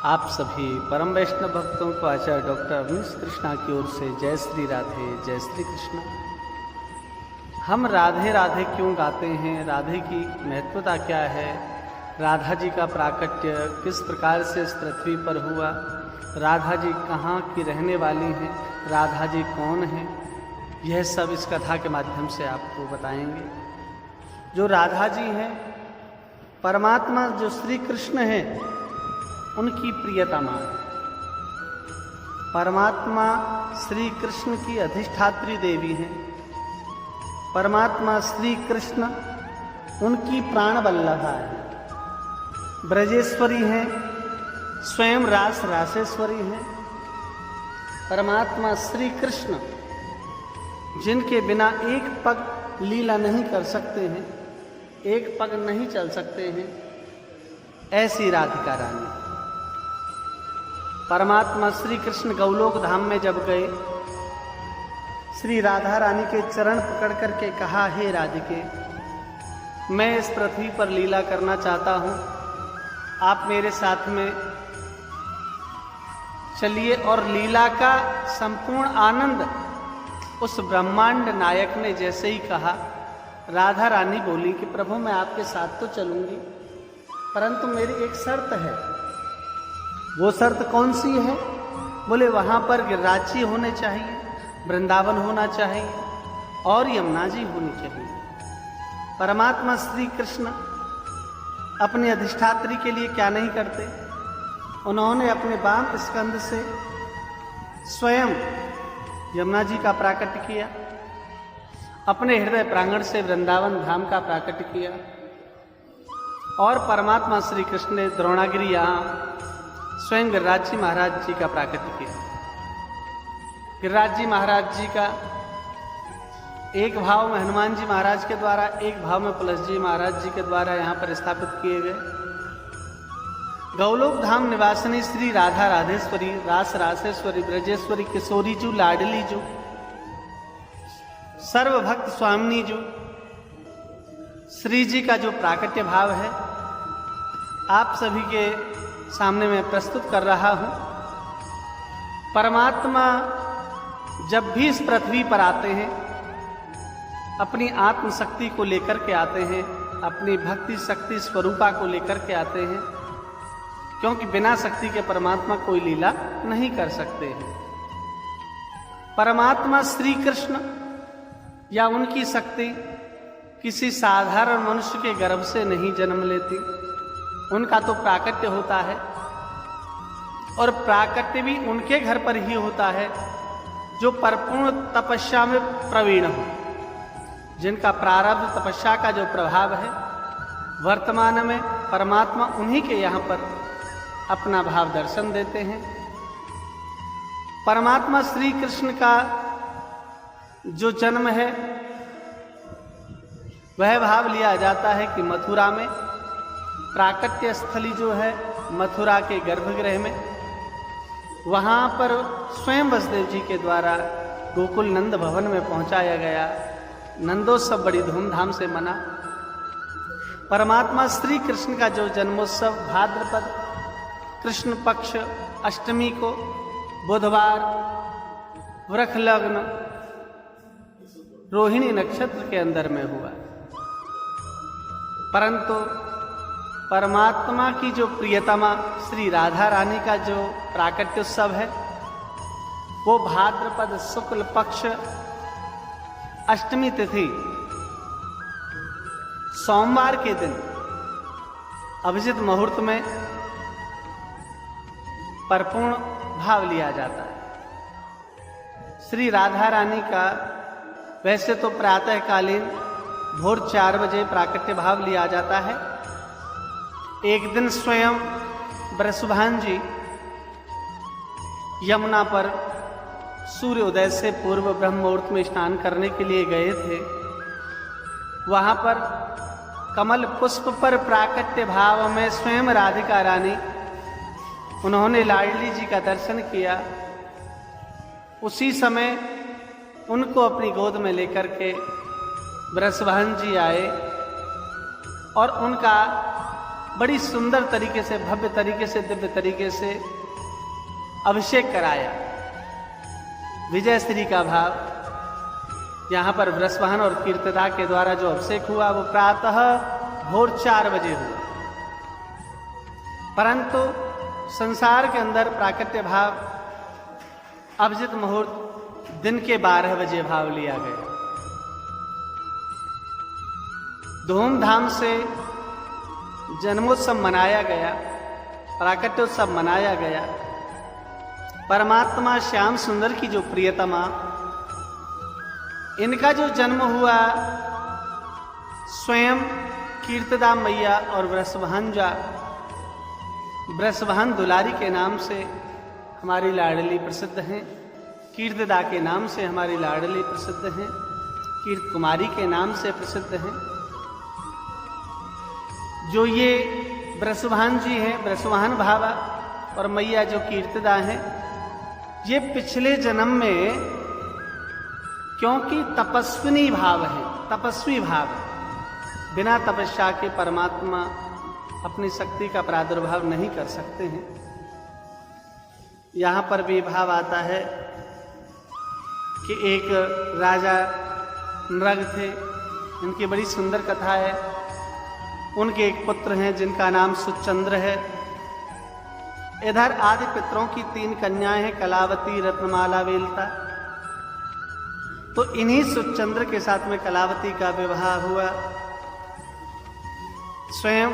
आप सभी परम वैष्णव भक्तों को आचार्य डॉक्टर अवनीश कृष्णा की ओर से जय श्री राधे, जय श्री कृष्ण। हम राधे राधे क्यों गाते हैं, राधे की महत्वता क्या है, राधा जी का प्राकट्य किस प्रकार से इस पृथ्वी पर हुआ, राधा जी कहाँ की रहने वाली हैं, राधा जी कौन हैं, यह सब इस कथा के माध्यम से आपको बताएंगे। जो राधा जी हैं, परमात्मा जो श्री कृष्ण हैं, उनकी प्रियतमा है। परमात्मा श्री कृष्ण की अधिष्ठात्री देवी हैं। परमात्मा श्री कृष्ण उनकी प्राण वल्लभा है, ब्रजेश्वरी हैं, स्वयं रास रासेश्वरी हैं। परमात्मा श्री कृष्ण जिनके बिना एक पग लीला नहीं कर सकते हैं, एक पग नहीं चल सकते हैं, ऐसी राधिका रानी। परमात्मा श्री कृष्ण गौलोक धाम में जब गए, श्री राधा रानी के चरण पकड़ करके कहा, हे राधिके, मैं इस पृथ्वी पर लीला करना चाहता हूँ, आप मेरे साथ में चलिए। और लीला का संपूर्ण आनंद उस ब्रह्मांड नायक ने जैसे ही कहा, राधा रानी बोली कि प्रभु मैं आपके साथ तो चलूंगी, परंतु मेरी एक शर्त है। वो शर्त कौन सी है? बोले वहाँ पर गिरिराज होने चाहिए, वृंदावन होना चाहिए और यमुना जी होनी चाहिए। परमात्मा श्री कृष्ण अपने अधिष्ठात्री के लिए क्या नहीं करते, उन्होंने अपने वाम स्कंद से स्वयं यमुना जी का प्राकट्य किया, अपने हृदय प्रांगण से वृंदावन धाम का प्राकट्य किया। और परमात्मा श्री कृष्ण ने द्रोणागिरी यहाँ स्वयं गिरिराज जी महाराज जी का प्राकट्य किया। गिरिराज जी महाराज जी का एक भाव में हनुमान जी महाराज के द्वारा, एक भाव में पुलस जी महाराज जी के द्वारा यहाँ पर स्थापित किए गए। गौलोक धाम निवासिनी श्री राधा राधेश्वरी, रास रासेश्वरी, ब्रजेश्वरी, किशोरी जू, लाडली जू, सर्वभक्त स्वामिनी जू, श्री जी का जो प्राकट्य भाव है, आप सभी के सामने मैं प्रस्तुत कर रहा हूं। परमात्मा जब भी इस पृथ्वी पर आते हैं, अपनी आत्मशक्ति को लेकर के आते हैं, अपनी भक्ति शक्ति स्वरूपा को लेकर के आते हैं, क्योंकि बिना शक्ति के परमात्मा कोई लीला नहीं कर सकते हैं। परमात्मा श्री कृष्ण या उनकी शक्ति किसी साधारण मनुष्य के गर्भ से नहीं जन्म लेती, उनका तो प्राकट्य होता है, और प्राकट्य भी उनके घर पर ही होता है जो परिपूर्ण तपस्या में प्रवीण हो, जिनका प्रारब्ध तपस्या का जो प्रभाव है। वर्तमान में परमात्मा उन्हीं के यहाँ पर अपना भाव दर्शन देते हैं। परमात्मा श्री कृष्ण का जो जन्म है, वह भाव लिया जाता है कि मथुरा में प्राकट्य स्थली जो है, मथुरा के गर्भगृह में, वहाँ पर स्वयं वसुदेव जी के द्वारा गोकुल नंद भवन में पहुँचाया गया। नंदोत्सव बड़ी धूमधाम से मना। परमात्मा श्री कृष्ण का जो जन्मोत्सव भाद्रपद कृष्ण पक्ष अष्टमी को बुधवार वृक्ष लग्न रोहिणी नक्षत्र के अंदर में हुआ। परंतु परमात्मा की जो प्रियतमा श्री राधा रानी का जो प्राकट्योत्सव है, वो भाद्रपद शुक्ल पक्ष अष्टमी तिथि सोमवार के दिन अभिजित मुहूर्त में परिपूर्ण भाव लिया जाता है। श्री राधा रानी का वैसे तो प्रातःकालीन भोर 4 बजे प्राकट्य भाव लिया जाता है। एक दिन स्वयं वृषभान जी यमुना पर सूर्योदय से पूर्व ब्रह्म मुहूर्त में स्नान करने के लिए गए थे। वहाँ पर कमल पुष्प पर प्राकट्य भाव में स्वयं राधिका रानी, उन्होंने लाडली जी का दर्शन किया। उसी समय उनको अपनी गोद में लेकर के वृषभान जी आए और उनका बड़ी सुंदर तरीके से, भव्य तरीके से, दिव्य तरीके से अभिषेक कराया। विजय श्री का भाव यहाँ पर वृषवाहन और कीर्तिदा के द्वारा जो अभिषेक हुआ वो प्रातः भोर 4 बजे हुआ। परंतु संसार के अंदर प्राकट्य भाव अभिजित मुहूर्त दिन के 12 बजे भाव लिया गया। धूमधाम से जन्मोत्सव मनाया गया, प्राकट्योत्सव मनाया गया। परमात्मा श्याम सुंदर की जो प्रियतमा, इनका जो जन्म हुआ स्वयं कीर्तिदा मैया और वृषवाहन दुलारी के नाम से हमारी लाडली प्रसिद्ध हैं, कीर्तिदा के नाम से हमारी लाडली प्रसिद्ध हैं, कीर्त कुमारी के नाम से प्रसिद्ध हैं। जो ये वृषवाहन जी हैं, वृषवाहन भावा, और मैया जो कीर्तिदा हैं, ये पिछले जन्म में, क्योंकि तपस्विनी भाव है, तपस्वी भाव है, बिना तपस्या के परमात्मा अपनी शक्ति का प्रादुर्भाव नहीं कर सकते हैं। यहाँ पर भी भाव आता है कि एक राजा नृग थे, इनकी बड़ी सुंदर कथा है। उनके एक पुत्र हैं जिनका नाम सुचंद्र है। इधर आदि पितरों की 3 कन्याएं हैं, कलावती, रत्नमाला, वेलता। तो इन्हीं सुचंद्र के साथ में कलावती का विवाह हुआ। स्वयं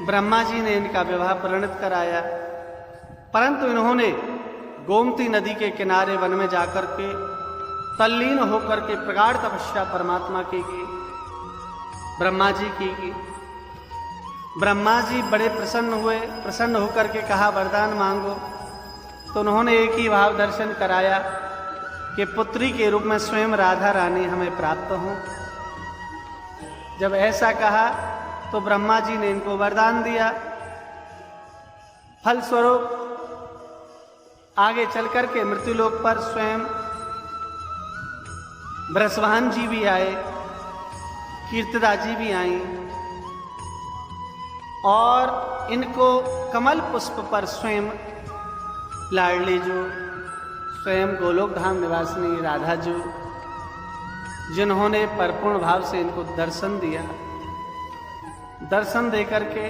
ब्रह्मा जी ने इनका विवाह परिणत कराया, परंतु इन्होंने गोमती नदी के किनारे वन में जाकर के तल्लीन होकर के प्रगाढ़ तपस्या परमात्मा की ब्रह्मा जी की। ब्रह्मा जी बड़े प्रसन्न हुए, प्रसन्न होकर के कहा वरदान मांगो। तो उन्होंने एक ही भाव दर्शन कराया कि पुत्री के रूप में स्वयं राधा रानी हमें प्राप्त हो। जब ऐसा कहा तो ब्रह्मा जी ने इनको वरदान दिया। फलस्वरूप आगे चलकर के मृत्युलोक पर स्वयं वृषवाहन जी भी आए, कीर्तिदा जी भी आई, और इनको कमल पुष्प पर स्वयं लाडली जो स्वयं गोलोक धाम निवासिनी राधा जो, जिन्होंने परिपूर्ण भाव से इनको दर्शन दिया, दर्शन देकर के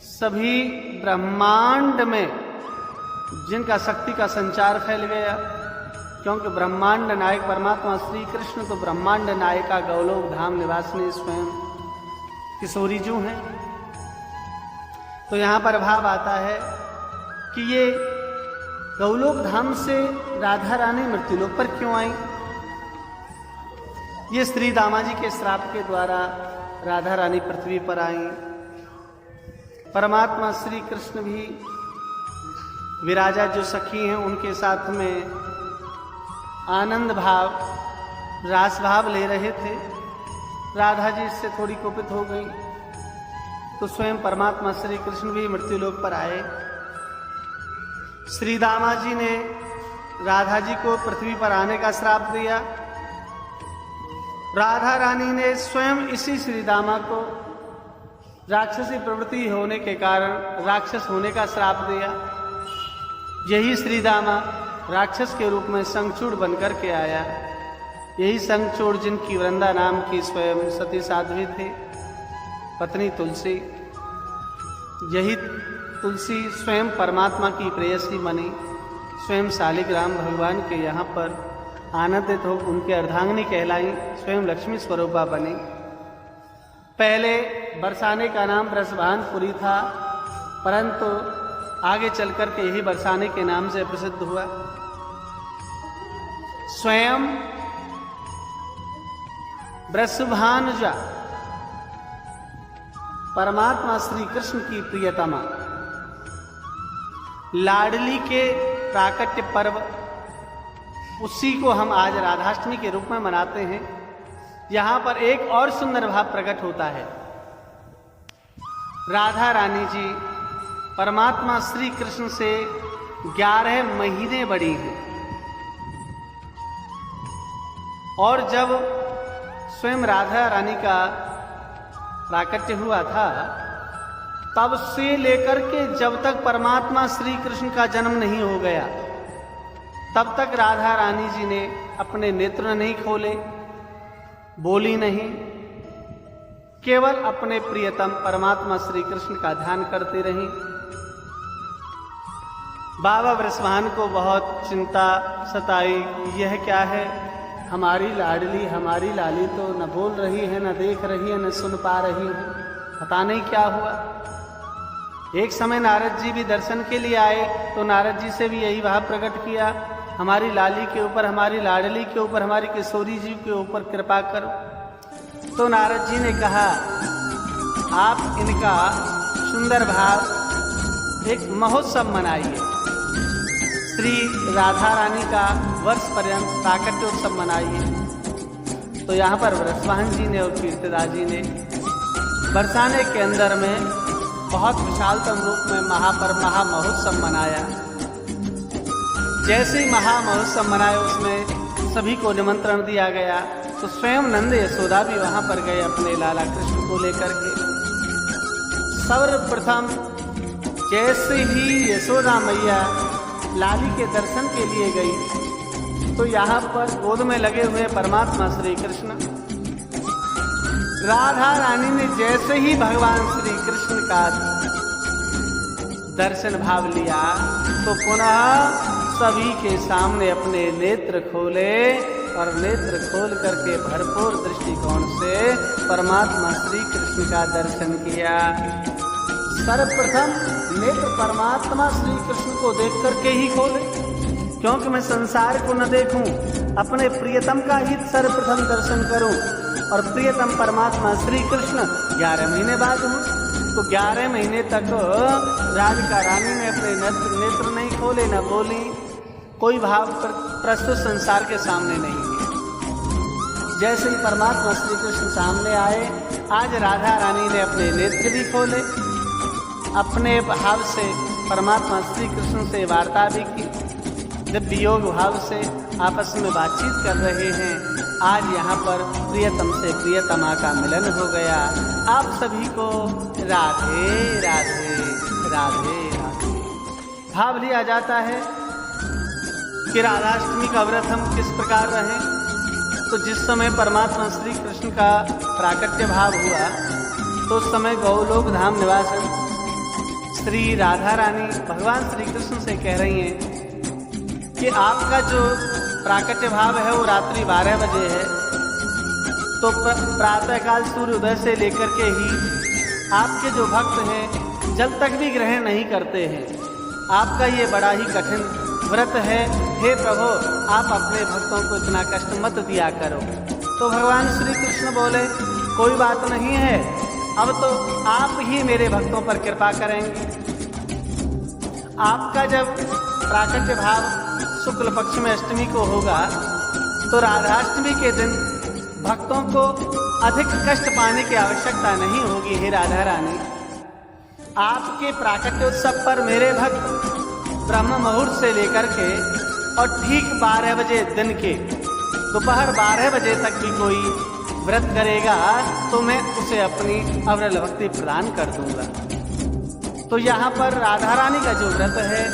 सभी ब्रह्मांड में जिनका शक्ति का संचार फैल गया, क्योंकि ब्रह्मांड नायक परमात्मा श्री कृष्ण तो ब्रह्मांड नायका गोलोक धाम निवासिनी स्वयं किशोरी जो हैं। तो यहाँ पर भाव आता है कि ये गोलोक धाम से राधा रानी मृत्युलोक पर क्यों आई। ये श्री दामा जी के श्राप के द्वारा राधा रानी पृथ्वी पर आई। परमात्मा श्री कृष्ण भी विराजा जो सखी हैं उनके साथ में आनंद भाव, रास भाव ले रहे थे। राधा जी इससे थोड़ी कुपित हो गई, तो स्वयं परमात्मा श्री कृष्ण भी मृत्युलोक पर आए। श्री दामा जी ने राधा जी को पृथ्वी पर आने का श्राप दिया। राधा रानी ने स्वयं इसी श्री दामा को राक्षसी प्रवृत्ति होने के कारण राक्षस होने का श्राप दिया। यही श्री दामा राक्षस के रूप में शंखचूड़ बनकर के आया। यही शंखचूड़ जिनकी वृंदा नाम की स्वयं सती साध्वी थी, पत्नी तुलसी, यही तुलसी स्वयं परमात्मा की प्रेयसी बनी, स्वयं शालिग्राम भगवान के यहाँ पर आनंदित हो उनके अर्धांगिनी कहलाई, स्वयं लक्ष्मी स्वरूपा बनी। पहले बरसाने का नाम वृषवाहनपुरी था, परंतु आगे चलकर के यही बरसाने के नाम से प्रसिद्ध हुआ। स्वयं वृषभानुजा परमात्मा श्री कृष्ण की प्रियतमा लाडली के प्राकट्य पर्व, उसी को हम आज राधाष्टमी के रूप में मनाते हैं। यहां पर एक और सुंदर भाव प्रकट होता है। राधा रानी जी परमात्मा श्री कृष्ण से 11 महीने बड़ी हैं, और जब स्वयं राधा रानी का प्राकट्य हुआ था तब से लेकर के जब तक परमात्मा श्री कृष्ण का जन्म नहीं हो गया, तब तक राधा रानी जी ने अपने नेत्र नहीं खोले, बोली नहीं, केवल अपने प्रियतम परमात्मा श्री कृष्ण का ध्यान करते रहीं। बाबा वृषभान को बहुत चिंता सताई, यह क्या है, हमारी लाडली हमारी लाली तो न बोल रही है, न देख रही है, न सुन पा रही है, पता नहीं क्या हुआ। एक समय नारद जी भी दर्शन के लिए आए तो नारद जी से भी यही भाव प्रकट किया, हमारी लाली के ऊपर, हमारी लाडली के ऊपर, हमारी किशोरी जी के ऊपर कृपा करो। तो नारद जी ने कहा, आप इनका सुंदर भाव एक महोत्सव मनाइए, श्री राधा रानी का वर्ष पर्यंत प्राकट्य उत्सव मनाइए। तो यहाँ पर वृषभान जी ने और कीर्तिदास जी ने बरसाने के अंदर में बहुत विशालतम रूप में महामहोत्सव मनाया। जैसे ही महामहोत्सव मनाया उसमें सभी को निमंत्रण दिया गया, तो स्वयं नंद यशोदा भी वहां पर गए अपने लाला कृष्ण को लेकर के। सर्वप्रथम जैसे ही यशोदा मैया लाली के दर्शन के लिए गई, तो यहाँ पर गोद में लगे हुए परमात्मा श्री कृष्ण, राधा रानी ने जैसे ही भगवान श्री कृष्ण का दर्शन भाव लिया, तो पुनः सभी के सामने अपने नेत्र खोले और नेत्र खोल करके भरपूर दृष्टिकोण से परमात्मा श्री कृष्ण का दर्शन किया। सर्वप्रथम नेत्र परमात्मा श्री कृष्ण को देख करके ही खोले, क्योंकि मैं संसार को न देखूं, अपने प्रियतम का ही सर्वप्रथम दर्शन करूं। और प्रियतम परमात्मा श्री कृष्ण 11 महीने बाद हूं, तो 11 महीने तक राधिका रानी ने अपने नेत्र नहीं खोले, न बोली, कोई भाव प्रस्तुत संसार के सामने नहीं किया। जैसे ही परमात्मा श्री कृष्ण सामने आए, आज राधा रानी ने अपने नेत्र भी खोले, अपने भाव से परमात्मा श्री कृष्ण से वार्ता भी की, दिव्य योग भाव से आपस में बातचीत कर रहे हैं। आज यहाँ पर प्रियतम से प्रियतमा का मिलन हो गया। आप सभी को राधे राधे राधे राधे। भाव लिया जाता है कि राधाष्टमी का व्रत हम किस प्रकार रहें। तो जिस समय परमात्मा श्री कृष्ण का प्राकट्य भाव हुआ, तो उस समय गौलोक धाम निवासन श्री राधा रानी भगवान श्री कृष्ण से कह रही हैं कि आपका जो प्राकट्य भाव है वो रात्रि 12 बजे है, तो प्रातःकाल सूर्योदय से लेकर के ही आपके जो भक्त हैं जल तक भी ग्रहण नहीं करते हैं। आपका ये बड़ा ही कठिन व्रत है, हे प्रभु आप अपने भक्तों को इतना कष्ट मत दिया करो। तो भगवान श्री कृष्ण बोले, कोई बात नहीं है, अब तो आप ही मेरे भक्तों पर कृपा करेंगे। आपका जब प्राकट्य भाव शुक्ल पक्ष में अष्टमी को होगा, तो राधाष्टमी के दिन भक्तों को अधिक कष्ट पाने की आवश्यकता नहीं होगी। हे राधा रानी, आपके प्राकट्योत्सव पर मेरे भक्त ब्रह्म मुहूर्त से लेकर के और ठीक 12 बजे दिन के दोपहर 12 बजे तक भी कोई व्रत करेगा, तो मैं उसे अपनी अविरल भक्ति प्रदान कर दूंगा। तो यहाँ पर राधा रानी का जो व्रत है,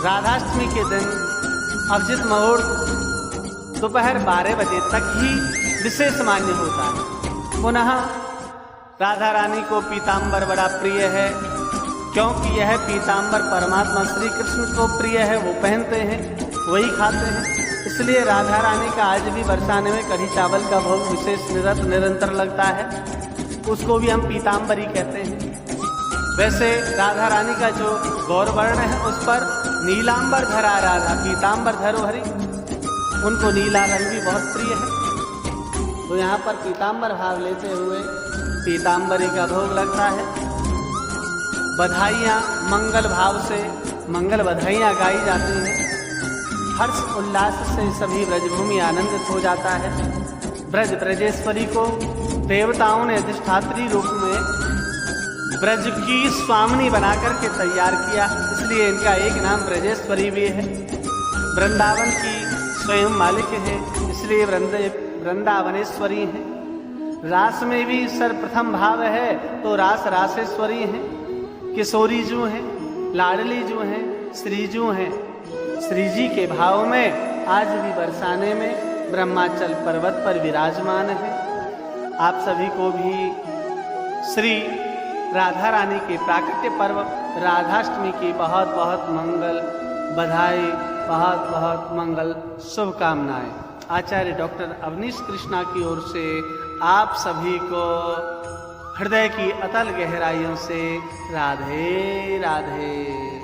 राधाष्टमी के दिन अभिजित मुहूर्त दोपहर 12 बजे तक ही विशेष मान्य होता है। पुनः राधा रानी को पीताम्बर बड़ा प्रिय है, क्योंकि यह पीताम्बर परमात्मा श्री कृष्ण को प्रिय है, वो पहनते हैं, वही खाते हैं। इसलिए राधा रानी का आज भी बरसाने में कढ़ी चावल का भोग विशेष निरंतर लगता है, उसको भी हम पीताम्बरी कहते हैं। वैसे राधा रानी का जो गौरवर्ण है उस पर नीलांबर धरा राधा पीताम्बर धरो हरि, उनको नीला रंग भी बहुत प्रिय है। तो यहाँ पर पीताम्बर भाव लेते हुए पीताम्बरी का भोग लगता है। बधाइयाँ मंगल भाव से मंगल बधाइयाँ गाई जाती हैं। हर्ष उल्लास से सभी ब्रजभूमि आनंदित हो जाता है। ब्रजेश्वरी को देवताओं ने अधिष्ठात्री रूप में ब्रज की स्वामिनी बनाकर के तैयार किया, इसलिए इनका एक नाम ब्रजेश्वरी भी है। वृंदावन की स्वयं मालिक है, इसलिए वृंदावनेश्वरी है। रास में भी सर्वप्रथम भाव है तो रास रासेश्वरी हैं, किशोरी जू हैं, लाडली जू हैं, श्रीजू हैं। श्री जी के भाव में आज भी बरसाने में ब्रह्माचल पर्वत पर विराजमान है। आप सभी को भी श्री राधा रानी के प्राकट्य पर्व राधाष्टमी की बहुत बहुत मंगल बधाई, बहुत बहुत मंगल शुभकामनाएं। आचार्य डॉक्टर अवनीश कृष्णा की ओर से आप सभी को हृदय की अतल गहराइयों से राधे राधे।